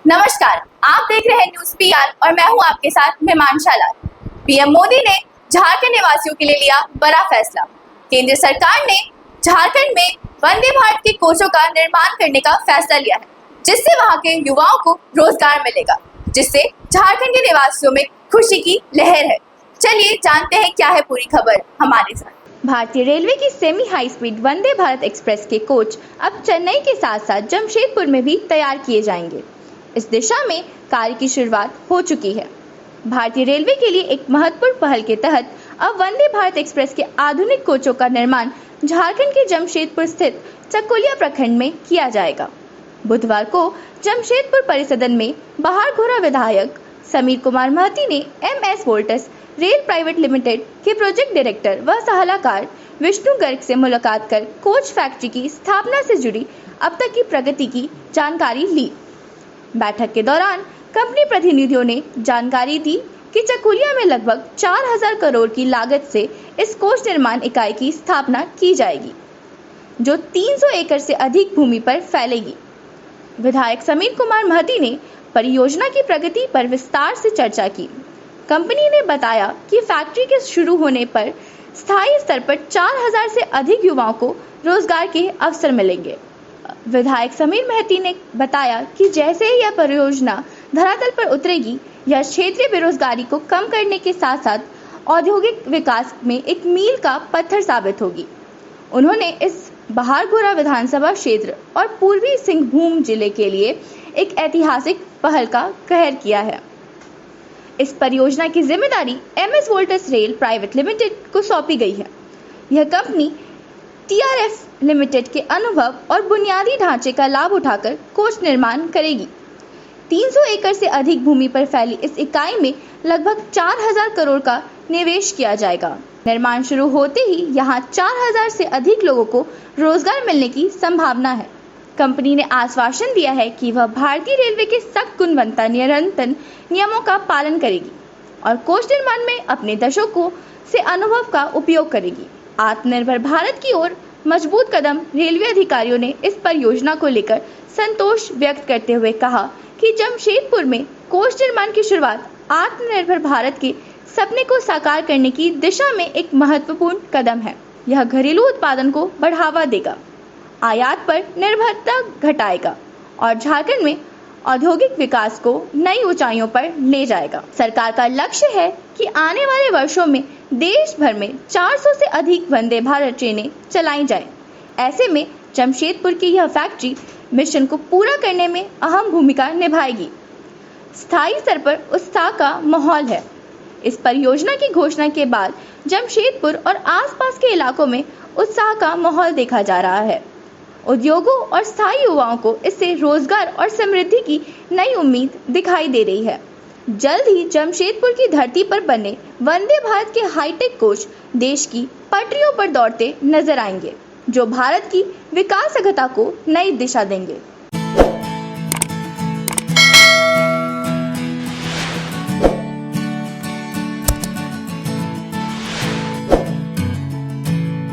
नमस्कार, आप देख रहे हैं न्यूज पीआर और मैं हूं आपके साथ मेहमान शाला। पीएम मोदी ने झारखंड निवासियों के लिए लिया बड़ा फैसला। केंद्र सरकार ने झारखंड में वंदे भारत के कोचों का निर्माण करने का फैसला लिया है, जिससे वहां के युवाओं को रोजगार मिलेगा, जिससे झारखंड के निवासियों में खुशी की लहर है। चलिए जानते हैं क्या है पूरी खबर हमारे साथ। भारतीय रेलवे की semi high speed Vande Bharat express के कोच अब चेन्नई के साथ साथ जमशेदपुर में भी तैयार किए जाएंगे। इस दिशा में कार्य की शुरुआत हो चुकी है। भारतीय रेलवे के लिए एक महत्वपूर्ण पहल के तहत अब वंदे भारत एक्सप्रेस के आधुनिक कोचों का निर्माण झारखंड के जमशेदपुर स्थित चकुलिया प्रखंड में किया जाएगा। बुधवार को जमशेदपुर परिसदन में बहारघोरा विधायक समीर कुमार महती ने MS volts rail private limited के प्रोजेक्ट डायरेक्टर व सलाहकार विष्णु गर्ग से मुलाकात कर कोच फैक्ट्री की स्थापना से जुड़ी अब तक की प्रगति की जानकारी ली। बैठक के दौरान कंपनी प्रतिनिधियों ने जानकारी दी कि चकुलिया में लगभग 4000 करोड़ की लागत से इस कोच निर्माण इकाई की स्थापना की जाएगी, जो 300 एकड़ से अधिक भूमि पर फैलेगी। विधायक समीर कुमार महती ने परियोजना की प्रगति पर विस्तार से चर्चा की। कंपनी ने बताया कि फैक्ट्री के शुरू होने पर स्थायी स्तर पर 4000 से अधिक युवाओं को रोजगार के अवसर मिलेंगे। विधायक समीर महती ने बताया कि जैसे ही यह परियोजना धरातल पर उतरेगी, यह क्षेत्रीय बेरोजगारी को कम करने के साथ साथ औद्योगिक विकास में एक मील का पत्थर साबित होगी। उन्होंने इस बहारघोरा विधानसभा क्षेत्र और पूर्वी सिंहभूम जिले के लिए एक ऐतिहासिक पहल का कहर किया है। इस परियोजना की जिम्मेदारी MS volts rail private limited को सौंपी गई है। यह कंपनी TRF लिमिटेड के अनुभव और बुनियादी ढांचे का लाभ उठाकर कोच निर्माण करेगी। 300 एकड़ से अधिक भूमि पर फैली इस इकाई में लगभग 4000 करोड़ का निवेश किया जाएगा। निर्माण शुरू होते ही यहां 4000 से अधिक लोगों को रोजगार मिलने की संभावना है। कंपनी ने आश्वासन दिया है कि वह भारतीय रेलवे के सख्त गुणवत्ता नियंत्रण नियमों का पालन करेगी और कोच निर्माण में अपने दशकों से अनुभव का उपयोग करेगी। आत्मनिर्भर भारत की ओर मजबूत कदम। रेलवे अधिकारियों ने इस परियोजना को लेकर संतोष व्यक्त करते हुए कहा कि जमशेदपुर में कोच निर्माण की शुरुआत आत्मनिर्भर भारत के सपने को साकार करने की दिशा में एक महत्वपूर्ण कदम है। यह घरेलू उत्पादन को बढ़ावा देगा, आयात पर निर्भरता घटाएगा और झारखंड में औद्योगिक विकास को नई ऊंचाइयों पर ले जाएगा। सरकार का लक्ष्य है कि आने वाले वर्षों में देश भर में 400 से अधिक वंदे भारत ट्रेनें चलाई जाएं। ऐसे में जमशेदपुर की यह फैक्ट्री मिशन को पूरा करने में अहम भूमिका निभाएगी। स्थायी स्तर पर उत्साह का माहौल है। इस परियोजना की घोषणा के बाद जमशेदपुर और आसपास के इलाकों में उत्साह का माहौल देखा जा रहा है। उद्योगों और स्थायी युवाओं को इससे रोजगार और समृद्धि की नई उम्मीद दिखाई दे रही है। जल्द ही जमशेदपुर की धरती पर बने वंदे भारत के हाईटेक कोच देश की पटरियों पर दौड़ते नजर आएंगे, जो भारत की विकास गति को नई दिशा देंगे।